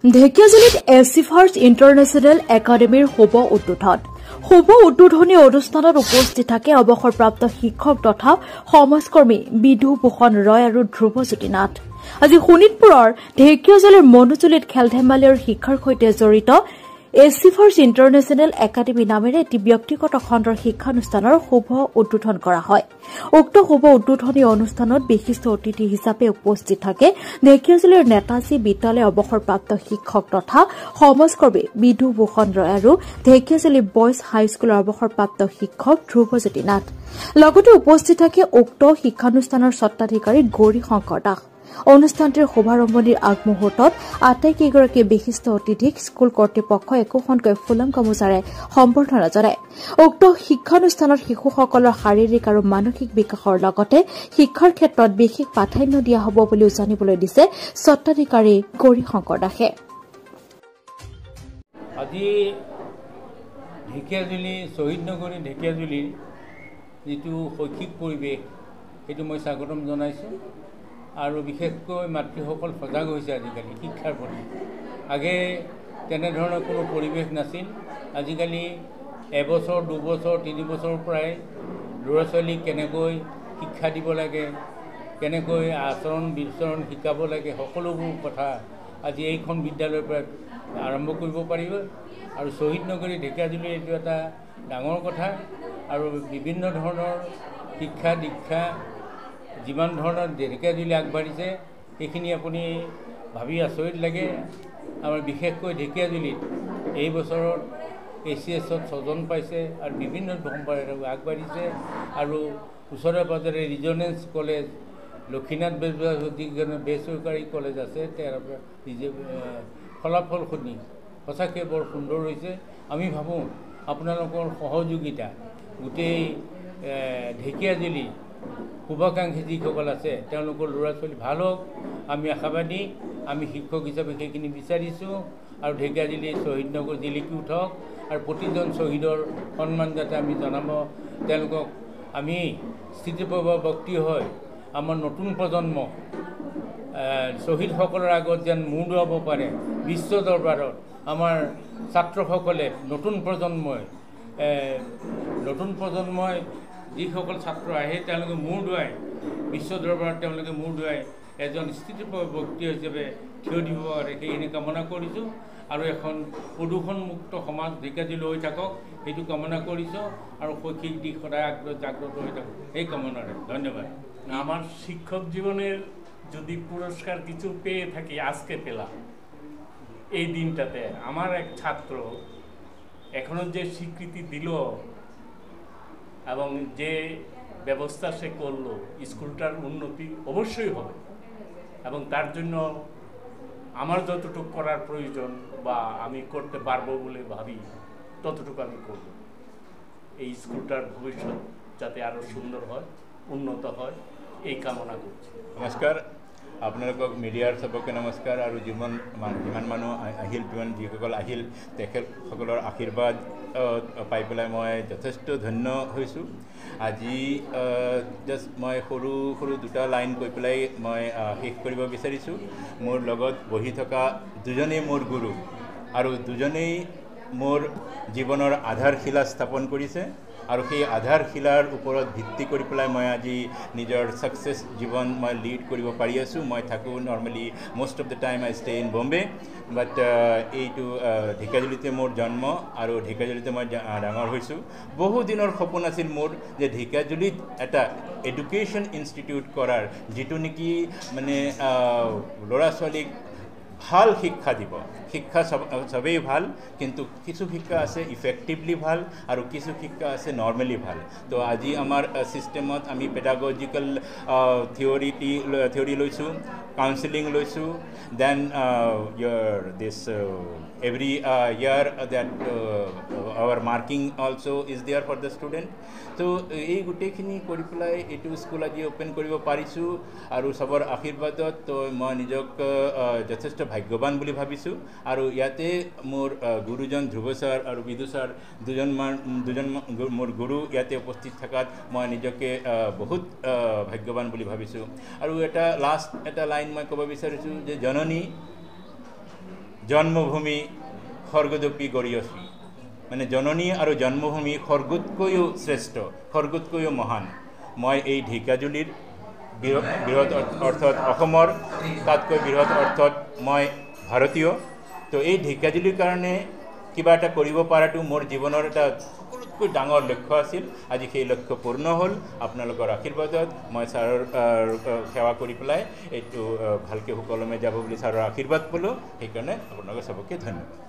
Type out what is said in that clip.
ঢেকিয়াজুলিত SC first international একাডেমীৰ শুভ উদ্বোধন। শুভ উদ্বোধনী অনুষ্ঠানত উপস্থিত থাকে অৱসৰপ্ৰাপ্ত শিক্ষক তথা সমাজকৰ্মী বিধুভূষণ ৰয় আৰু ধ্ৰুৱজ্যোতি নাথ। আজি শোণিতপুৰৰ ঢেকিয়াজুলিৰ মনোজুলিত খেল ধেমালি আৰু শিক্ষাৰ সৈতে জড়িত এছচি ফাৰ্ষ্ট ইণ্টাৰনেশ্যনেল একাডেমী নামেৰে এটি ব্যক্তিগত খণ্ডৰ শিক্ষানুষ্ঠানৰ শুভ উদ্বোধন কৰা হয়। উক্ত শুভ উদ্বোধনী অনুষ্ঠানত বিশিষ্ট অতিথি হিচাপে উপস্থিত থাকে ঢেকিয়াজুলিৰ নেতাজী বিদ্যালয় অৱসৰপ্ৰাপ্ত শিক্ষক তথা সমাজকৰ্মী বিধুভূষণ ৰয় আৰু ঢেকিয়াজুলি বয়জ হাইস্কুলৰ অৱসৰপ্ৰাপ্ত শিক্ষক ধ্ৰুৱজ্যোতি নাথ। লগতে উপস্থিত থাকে উক্ত শিক্ষানুষ্ঠানৰ স্বত্বাধিকাৰী গৌৰী শংকৰ দাস। অনুষ্ঠানটিৰ শুভাৰম্ভণিৰ আগমুহূৰ্তত আটাইকেইগৰাকী বিশিষ্ট অতিথিক স্কুল কৰ্তৃপক্ষই একোখনকৈ ফুলাম গামোচাৰে সম্বৰ্ধনা জনায়। উক্ত শিক্ষানুষ্ঠানত শিশুসকলৰ শাৰীৰিক আৰু মানসিক বিকাশৰ লগতে শিক্ষাৰ ক্ষেত্ৰত বিশেষ প্ৰাধান্য দিয়া হ'ব বুলিও জানিবলৈ দিছে স্বত্বাধিকাৰী গৌৰী শংকৰ দাসে। আজি ঢেকিয়াজুলি শ্বহীদ নগৰী ঢেকিয়াজুলিৰ যিটো শৈক্ষিক পৰিৱেশ সেইটো মই স্বাগতম জনাইছোঁ আৰু বিশেষকৈ মাতৃসকল সজাগ হৈছে আজিকালি শিক্ষাৰ প্ৰতি। আগে তেনেধৰণৰ কোনো পৰিৱেশ নাছিল। আজিকালি এবছৰ দুবছৰ 3 বছৰৰ পৰাই ল'ৰা ছোৱালীক কেনেকৈ শিক্ষা দিব লাগে, কেনেকৈ আচৰণ বিচৰণ শিকাব লাগে, সকলোবোৰ কথা আজি এইখন বিদ্যালয়ৰ পৰা আৰম্ভ কৰিব পাৰিব। আৰু শ্বহীদ নগৰী ঢেকিয়াজুলি এইটো এটা ডাঙৰ কথা। আৰু বিভিন্ন ধৰণৰ শিক্ষা দীক্ষা যিমান ধৰণৰ ঢেকিয়াজুলি আগবাঢ়িছে সেইখিনি আপুনি ভাবি আচৰিত লাগে। আমাৰ বিশেষকৈ ঢেকিয়াজুলিত এই বছৰত ACSত 6জন পাইছে আৰু বিভিন্ন সম্প্ৰদায় আগবাঢ়িছে। আৰু ওচৰে পাজৰে ৰিজনেঞ্চ কলেজ, লক্ষীনাথ বেচৰকাৰী কলেজ আছে, তাৰ পৰা ফলাফল শুনি সঁচাকৈ বৰ সুন্দৰ হৈছে। আমি ভাবোঁ আপোনালোকৰ সহযোগিতা গোটেই ঢেকিয়াজুলি শুভাকাংক্ষী যিসকল আছে তেওঁলোকৰ ল'ৰা ছোৱালী ভাল হওক, আমি আশাবাদী। আমি শিক্ষক হিচাপে সেইখিনি বিচাৰিছোঁ। আৰু ঢেকিয়াজুলি শ্বহীদ নগৰ জিলিকি উঠক আৰু প্ৰতিজন শ্বহীদৰ সন্মান যাতে আমি জনাব তেওঁলোকক আমি স্থিতিপ্ৰভ ব্যক্তি হয় আমাৰ নতুন প্ৰজন্ম শ্বহীদসকলৰ আগত যেন মূৰ দোৱাব পাৰে বিশ্ব দৰবাৰত। আমাৰ ছাত্ৰসকলে নতুন প্ৰজন্মই যিসকল ছাত্ৰ আহে তেওঁলোকে মূৰ দোৱাই বিশ্ব দৰবাৰত তেওঁলোকে মূৰ দোৱাই এজন স্থিতিপ্ৰভ ব্যক্তি হিচাপে থিয় দিব পাৰে সেইখিনি কামনা কৰিছোঁ। আৰু এখন প্ৰদূষণমুক্ত সমাজ ঢেকিয়াজুলি হৈ থাকক সেইটো কামনা কৰিছোঁ। আৰু শৈক্ষিক দিশ সদায় জাগ্ৰত হৈ থাকক সেই কামনাৰে ধন্যবাদ। আমার শিক্ষক জীবনের যদি পুরস্কার কিছু পেয়ে থাকি আজকে পেলাম এই দিনটাতে। আমার এক ছাত্র এখনো যে স্বীকৃতি দিল এবং যে ব্যবস্থা সে করলো, স্কুলটার উন্নতি অবশ্যই হবে এবং তার জন্য আমার যতটুকু করার প্রয়োজন বা আমি করতে পারবো বলে ভাবি ততটুকু আমি করব। এই স্কুলটার ভবিষ্যৎ যাতে আরও সুন্দর হয়, উন্নত হয় এই কামনা করছি। নমস্কাৰ, আপোনালোকক মিডিয়াৰ চবকে নমস্কাৰ। আৰু যিমান মানুহ আহিল, যিসকল আহিল তেখেতসকলৰ আশীৰ্বাদ পাই পেলাই মই যথেষ্ট ধন্য হৈছোঁ। আজি জাষ্ট মই সৰু দুটা লাইন কৈ পেলাই মই শেষ কৰিব বিচাৰিছোঁ। মোৰ লগত বহি থকা দুজনেই মোৰ গুৰু আৰু দুজনেই মোৰ জীৱনৰ আধাৰশিলা স্থাপন কৰিছে। আৰু সেই আধাৰশিলাৰ ওপৰত ভিত্তি কৰি পেলাই মই আজি নিজৰ ছাকচেছ জীৱন মই লিড কৰিব পাৰি আছোঁ। মই থাকোঁ normally most of the time I stay in Bombay, but এইটো ঢেকিয়াজুলিতে মোৰ জন্ম আৰু ঢেকিয়াজুলিতে মই ডাঙৰ হৈছোঁ। বহু দিনৰ সপোন আছিল মোৰ যে ঢেকিয়াজুলিত এটা এডুকেশ্যন ইনষ্টিটিউট কৰাৰ, যিটো নেকি মানে ল'ৰা ছোৱালীক ভাল শিক্ষা দিব। শিক্ষা সবেই ভাল, কিন্তু কিছু শিক্ষা আছে ইফেক্টিভলি ভাল আৰু কিছু শিক্ষা আছে নৰ্মেলি ভাল। তো আজি আমাৰ ছিষ্টেমত আমি পেডাগজিকেল থিয়ৰী লৈছোঁ, কাউন্সেলিং লৈছোঁ, then every year that our marking also is there for the student. তো এই গোটেইখিনি কৰি পেলাই এইটো স্কুল আজি অ'পেন কৰিব পাৰিছোঁ। আৰু চবৰ আশীৰ্বাদত তো মই নিজক যথেষ্ট ভাগ্যৱান বুলি ভাবিছোঁ। আৰু ইয়াতে মোৰ গুৰুজন ধ্ৰুৱ ছাৰ আৰু বিদু ছাৰ দুজন মোৰ গুৰু ইয়াতে উপস্থিত থকাত মই নিজকে বহুত ভাগ্যৱান বুলি ভাবিছোঁ। আৰু লাষ্ট এটা লাইন মই ক'ব বিচাৰিছোঁ যে জননী জন্মভূমি স্বৰ্গদপি গৰিয়সী মানে জননী আৰু জন্মভূমি স্বৰ্গতকৈও শ্ৰেষ্ঠ স্বৰ্গতকৈও মহান মই এই ঢেকিয়াজুলিৰ বৃহৎ অৰ্থত অসমৰ তাতকৈ বৃহৎ অৰ্থত মই ভাৰতীয় তো এই ঢেকিয়াজুলিৰ কাৰণে কিবা এটা কৰিব পৰাটো মোৰ জীৱনৰ এটা সকলোতকৈ ডাঙৰ লক্ষ্য আছিল আজি সেই লক্ষ্য পূৰ্ণ হ'ল আপোনালোকৰ আশীৰ্বাদত মই ছাৰৰ সেৱা কৰি পেলাই এইটো ভালকৈ সুকলমে যাব বুলি ছাৰৰ আশীৰ্বাদ পালোঁ সেইকাৰণে আপোনালোক চবকে ধন্যবাদ